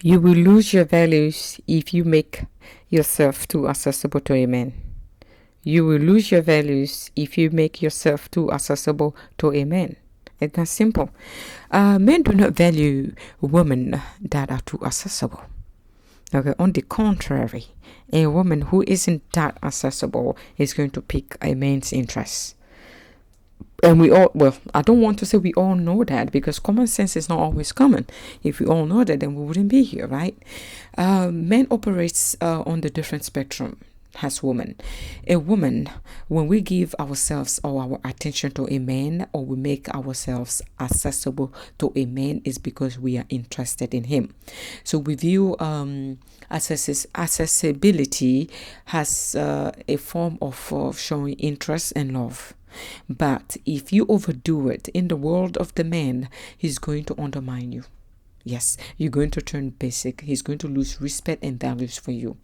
You will lose your values if you make yourself too accessible to a man. You will lose your values if you make yourself too accessible to a man. It's that simple. Men do not value women that are too accessible. Okay, on the contrary, a woman who isn't that accessible is going to pick a man's interest. And we all, well, I don't want to say we all know that, because common sense is not always common. If we all know that, then we wouldn't be here, right? Men operates on the different spectrum as women. A woman, when we give ourselves or our attention to a man, or we make ourselves accessible to a man, is because we are interested in him. So we view accessibility as a form of showing interest and love. But if you overdo it in the world of the man, he's going to undermine you. Yes, you're going to turn basic. He's going to lose respect and values for you.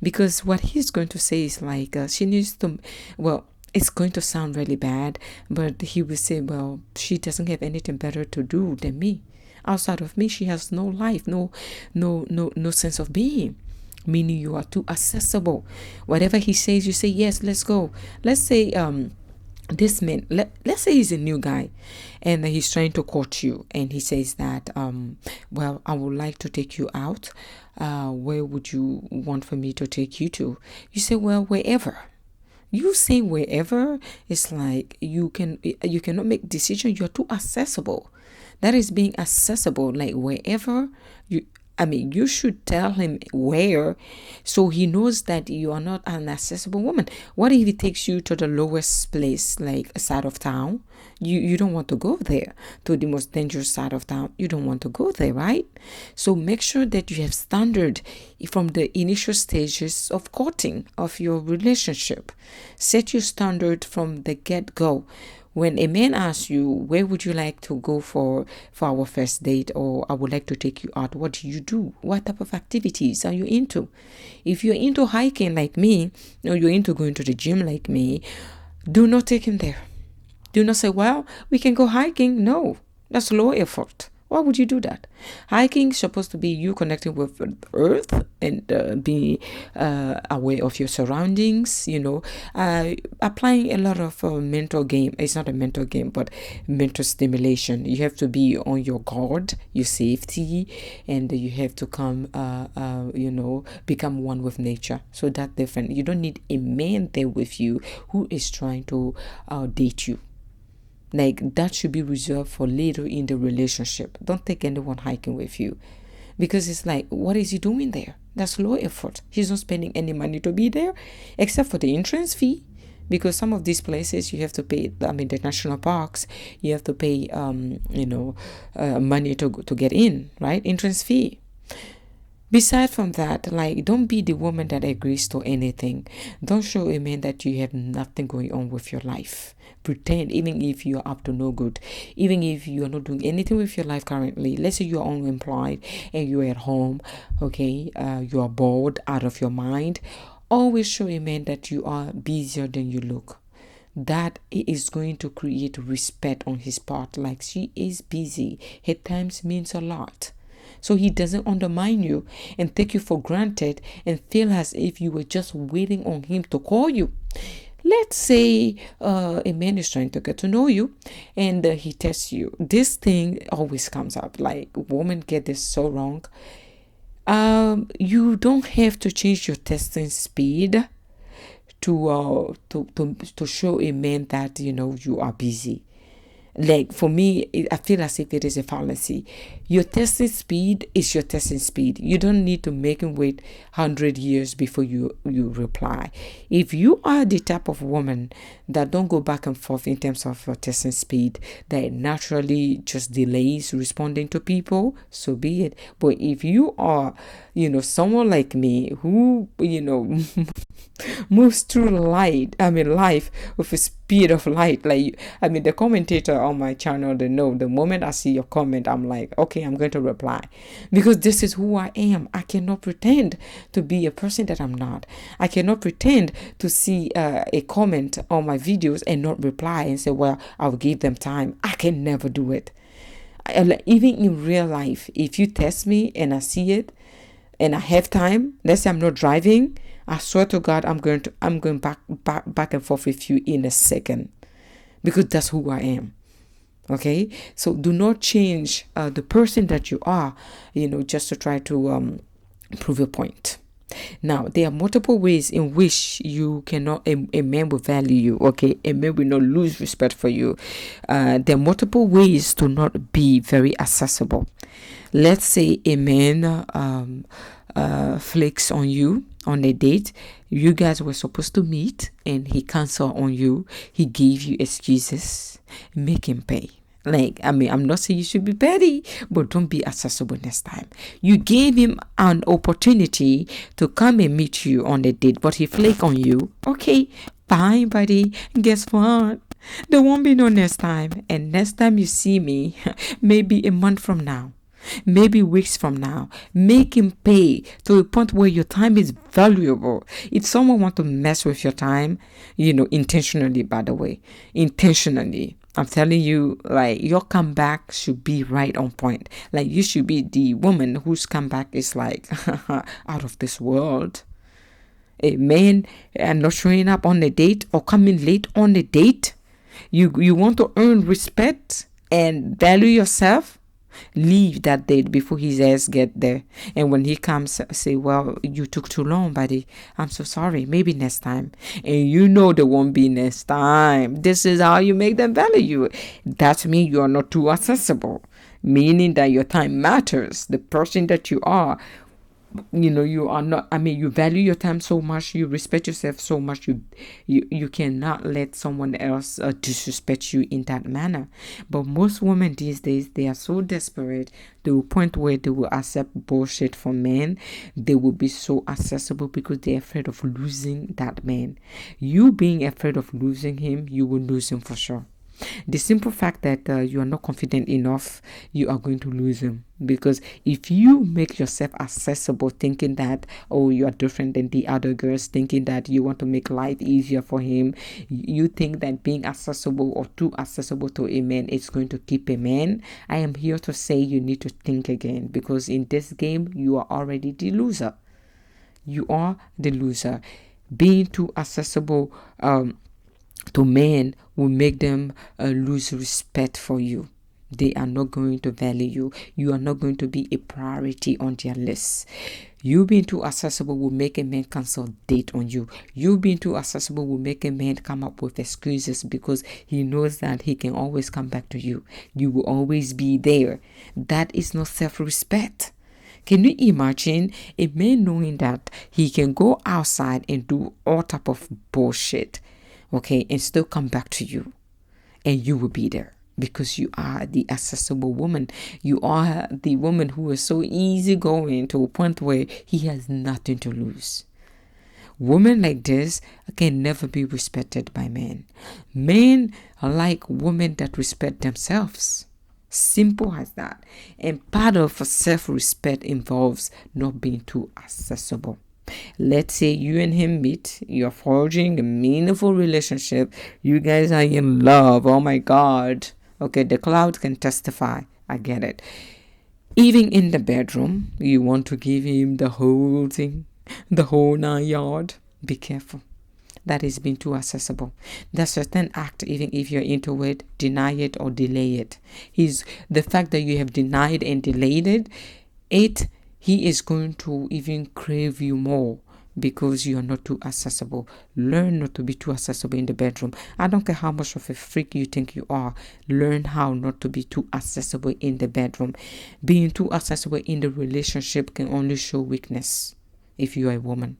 Because what he's going to say is like, she needs to, well, it's going to sound really bad, but he will say, well, she doesn't have anything better to do than me. Outside of me, she has no life, no sense of being. Meaning you are too accessible. Whatever he says, you say, yes, let's go. Let's say, this man, let's say he's a new guy and he's trying to court you, and he says that well, I would like to take you out. Where would you want for me to take you to? You say, well, wherever. You say wherever, it's like you cannot make decision. You're too accessible. That is being accessible. Like wherever you, I mean, you should tell him where, so he knows that you are not an accessible woman. What if he takes you to the lowest place, like a side of town? You don't want to go there. To the most dangerous side of town, you don't want to go there, right? So make sure that you have standard from the initial stages of courting of your relationship. Set your standard from the get-go. When a man asks you, where would you like to go for our first date, or I would like to take you out, what do you do? What type of activities are you into? If you're into hiking like me, or you're into going to the gym like me, do not take him there. Do not say, well, we can go hiking. No, that's low effort. Why would you do that? Hiking is supposed to be you connecting with the earth and be aware of your surroundings, applying a lot of mental game. It's not a mental game, but mental stimulation. You have to be on your guard, your safety, and you have to become one with nature. So that's different. You don't need a man there with you who is trying to date you. Like that should be reserved for later in the relationship. Don't take anyone hiking with you, because it's like, what is he doing there? That's low effort. He's not spending any money to be there, except for the entrance fee. Because some of these places you have to pay. I mean, the national parks, you have to pay money to get in, right? Entrance fee. Beside from that, like, don't be the woman that agrees to anything. Don't show a man that you have nothing going on with your life. Pretend, even if you're up to no good, even if you're not doing anything with your life currently. Let's say you're unemployed and you're at home, okay, you are bored out of your mind. Always show a man that you are busier than you look. That is going to create respect on his part. Like, she is busy. Her times means a lot. So he doesn't undermine you and take you for granted and feel as if you were just waiting on him to call you. Let's say a man is trying to get to know you, and he tests you. This thing always comes up. Like, women get this so wrong. You don't have to change your testing speed to show a man that you are busy. Like, for me, I feel as if it is a fallacy. Your testing speed is your testing speed. You don't need to make him wait 100 years before you reply. If you are the type of woman that don't go back and forth in terms of testing speed, that naturally just delays responding to people, so be it. But if you are, someone like me who, moves through life with a speed of light. Like, the commentator on my channel, they know the moment I see your comment, I'm like, okay, I'm going to reply, because this is who I am. I cannot pretend to be a person that I'm not. I cannot pretend to see a comment on my videos and not reply and say, well, I'll give them time. I can never do it. Like, even in real life, if you test me and I see it and I have time, let's say I'm not driving, I swear to God, I'm going back and forth with you in a second, because that's who I am. Okay, so do not change the person that you are, just to try to prove a point. Now, there are multiple ways in which you cannot, a man will value you, okay? A man will not lose respect for you. There are multiple ways to not be very accessible. Let's say a man flakes on you on a date. You guys were supposed to meet and he canceled on you. He gave you excuses. Make him pay. Like, I mean, I'm not saying you should be petty, but don't be accessible next time. You gave him an opportunity to come and meet you on a date, but he flaked on you. Okay, fine, buddy. Guess what? There won't be no next time. And next time you see me, maybe a month from now, maybe weeks from now, make him pay to a point where your time is valuable. If someone wants to mess with your time, intentionally, by the way, intentionally, I'm telling you, like, your comeback should be right on point. Like, you should be the woman whose comeback is like out of this world. A man not showing up on a date or coming late on a date. You want to earn respect and value yourself. Leave that date before his ass get there. And when he comes, say, well, you took too long, buddy. I'm so sorry. Maybe next time. And there won't be next time. This is how you make them value you. That means you are not too accessible. Meaning that your time matters. The person that you are, you are not, you value your time so much, you respect yourself so much, you cannot let someone else disrespect you in that manner. But most women these days, they are so desperate to a point where they will accept bullshit from men. They will be so accessible because they're afraid of losing that man. You being afraid of losing him, you will lose him for sure. The simple fact that you are not confident enough, you are going to lose him. Because if you make yourself accessible, thinking that, oh, you are different than the other girls, thinking that you want to make life easier for him, you think that being accessible or too accessible to a man is going to keep a man, I am here to say you need to think again. Because in this game, you are already the loser. You are the loser. Being too accessible to men will make them lose respect for you. They are not going to value you. You are not going to be a priority on their list. You being too accessible will make a man cancel date on you. You being too accessible will make a man come up with excuses because he knows that he can always come back to you. You will always be there. That is not self-respect. Can you imagine a man knowing that he can go outside and do all type of bullshit, okay, and still come back to you, and you will be there because you are the accessible woman. You are the woman who is so easygoing to a point where he has nothing to lose. Women like this can never be respected by men. Men are like women that respect themselves. Simple as that. And part of self-respect involves not being too accessible. Let's say you and him meet, you're forging a meaningful relationship, you guys are in love, oh my God. Okay, the cloud can testify, I get it. Even in the bedroom, you want to give him the whole thing, the whole 9 yards. Be careful. That is being too accessible. That certain act, even if you're into it, deny it or delay it. The fact that you have denied and delayed it, he is going to even crave you more because you are not too accessible. Learn not to be too accessible in the bedroom. I don't care how much of a freak you think you are. Learn how not to be too accessible in the bedroom. Being too accessible in the relationship can only show weakness. If you are a woman,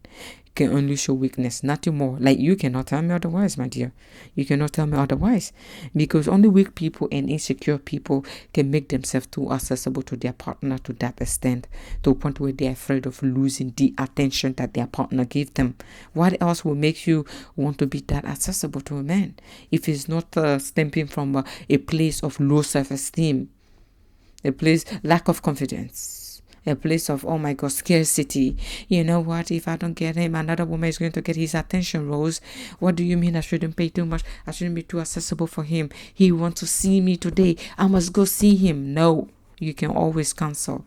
can only show weakness, nothing more. Like, you cannot tell me otherwise, my dear. You cannot tell me otherwise, because only weak people and insecure people can make themselves too accessible to their partner to that extent, to a point where they're afraid of losing the attention that their partner gives them. What else will make you want to be that accessible to a man if it's not stemming from a place of low self-esteem, a place lack of confidence? a place of, oh my God, scarcity. You know what? If I don't get him, another woman is going to get his attention, Rose. What do you mean I shouldn't pay too much? I shouldn't be too accessible for him. He wants to see me today. I must go see him. No, you can always cancel.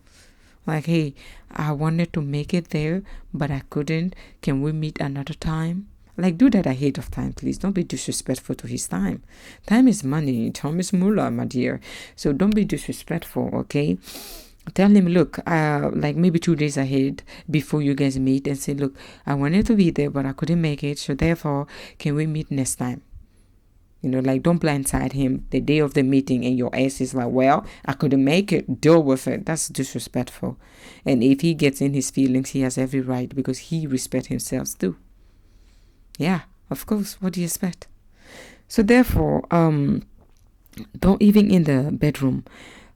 Like, hey, I wanted to make it there, but I couldn't. Can we meet another time? Like, do that ahead of time, please. Don't be disrespectful to his time. Time is money. Time is moolah, my dear. So don't be disrespectful, okay? Tell him, look, like maybe 2 days ahead before you guys meet, and say, look, I wanted to be there, but I couldn't make it. So therefore, can we meet next time? You know, like, don't blindside him the day of the meeting and your ass is like, well, I couldn't make it. Deal with it. That's disrespectful. And if he gets in his feelings, he has every right, because he respects himself too. Yeah, of course. What do you expect? So therefore, don't, even in the bedroom,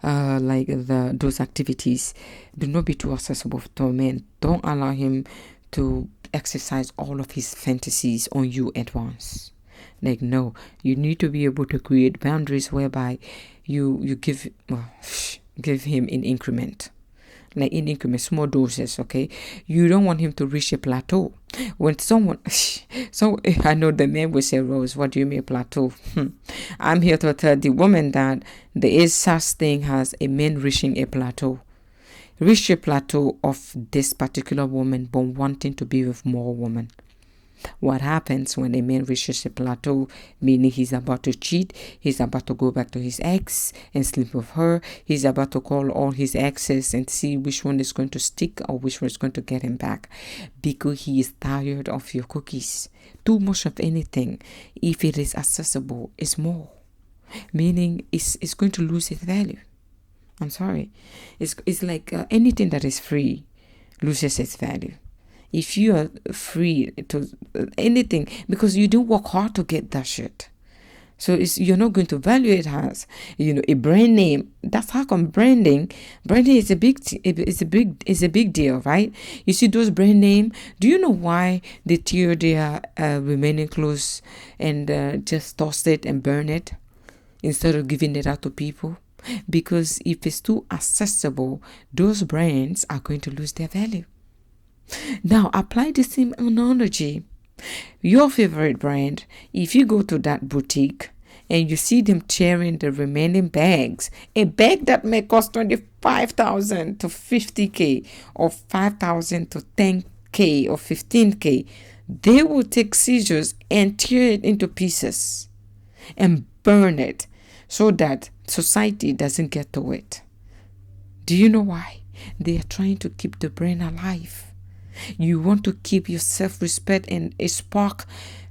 like those activities, do not be too accessible to a man. Don't allow him to exercise all of his fantasies on you at once. Like, no, you need to be able to create boundaries whereby you give him in increment. Like, in increment, small doses, okay? You don't want him to reach a plateau. When someone, so I know the man will say, Rose, what do you mean plateau? I'm here to tell the woman that there is such thing as a man reaching a plateau. Reach a plateau of this particular woman, but wanting to be with more women. What happens when a man reaches a plateau, meaning he's about to cheat, he's about to go back to his ex and sleep with her, he's about to call all his exes and see which one is going to stick or which one is going to get him back, because he is tired of your cookies. Too much of anything, if it is accessible, is more, meaning it's going to lose its value. I'm sorry. It's like anything that is free loses its value. If you are free to anything, because you didn't work hard to get that shit, so you're not going to value it as, a brand name. That's how come branding is a big deal, right? You see those brand name. Do you know why they tear their remaining clothes and just toss it and burn it instead of giving it out to people? Because if it's too accessible, those brands are going to lose their value. Now, apply the same analogy. Your favorite brand, if you go to that boutique and you see them tearing the remaining bags, a bag that may cost 25,000 to 50K or 5,000 to 10K or 15K, they will take scissors and tear it into pieces and burn it so that society doesn't get to it. Do you know why? They are trying to keep the brand alive. You want to keep your self-respect and a spark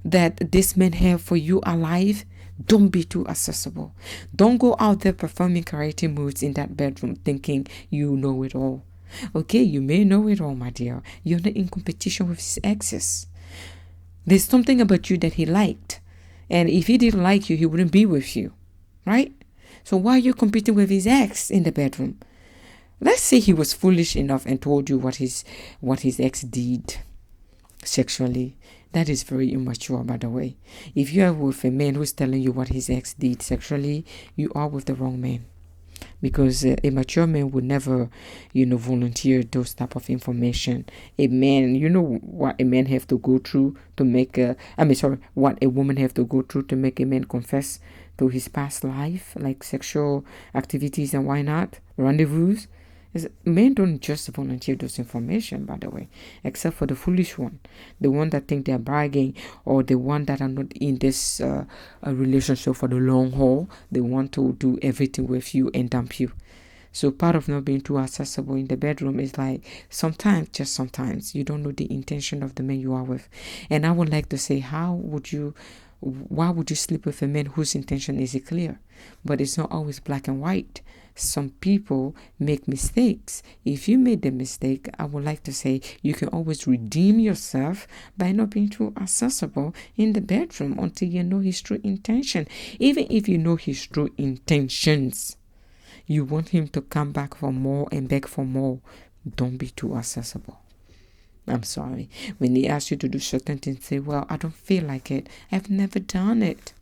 that this men have for you alive. Don't be too accessible. Don't go out there performing karate moves in that bedroom thinking you know it all. Okay, you may know it all, my dear. You're not in competition with his exes. There's something about you that he liked. And if he didn't like you, he wouldn't be with you. Right? So why are you competing with his ex in the bedroom? Let's say he was foolish enough and told you what his ex did sexually. That is very immature, by the way. If you are with a man who's telling you what his ex did sexually, you are with the wrong man. Because a mature man would never, volunteer those type of information. A man, you know what a man have to go through to make what a woman have to go through to make a man confess to his past life, like sexual activities and why not, rendezvous. Men don't just volunteer those information, by the way, except for the foolish one, the one that think they're bragging, or the one that are not in this relationship for the long haul. They want to do everything with you and dump you. So part of not being too accessible in the bedroom is like just sometimes, you don't know the intention of the man you are with. And I would like to say, why would you sleep with a man whose intention is clear? But it's not always black and white. Some people make mistakes. If you made the mistake, I would like to say you can always redeem yourself by not being too accessible in the bedroom until you know his true intention. Even if you know his true intentions, you want him to come back for more and beg for more. Don't be too accessible. I'm sorry. When they ask you to do certain things, say, well, I don't feel like it. I've never done it.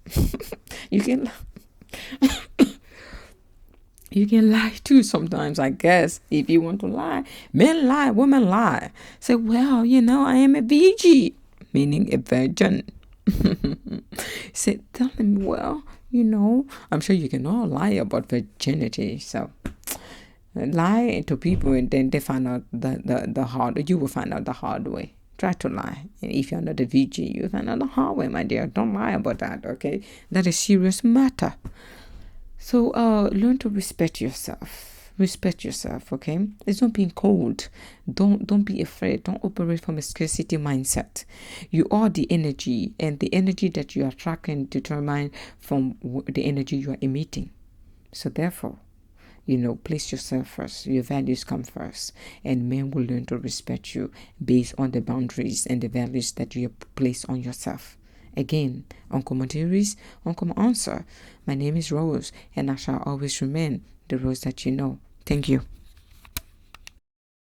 You can lie too sometimes, I guess, if you want to lie. Men lie, women lie. Say, well, I am a VG, meaning a virgin. Say, tell him, well, I'm sure you can all lie about virginity. So lie to people, and then they find out you will find out the hard way. Try to lie. And if you're not a VG, you'll find out the hard way, my dear. Don't lie about that, okay? That is serious matter. So learn to respect yourself. Respect yourself, okay? It's not being cold. Don't be afraid. Don't operate from a scarcity mindset. You are the energy, and the energy that you attract can determine from the energy you are emitting. So therefore, place yourself first. Your values come first, and men will learn to respect you based on the boundaries and the values that you place on yourself. Again, uncommon theories, uncommon answer. My name is Rose, and I shall always remain the Rose that you know. Thank you.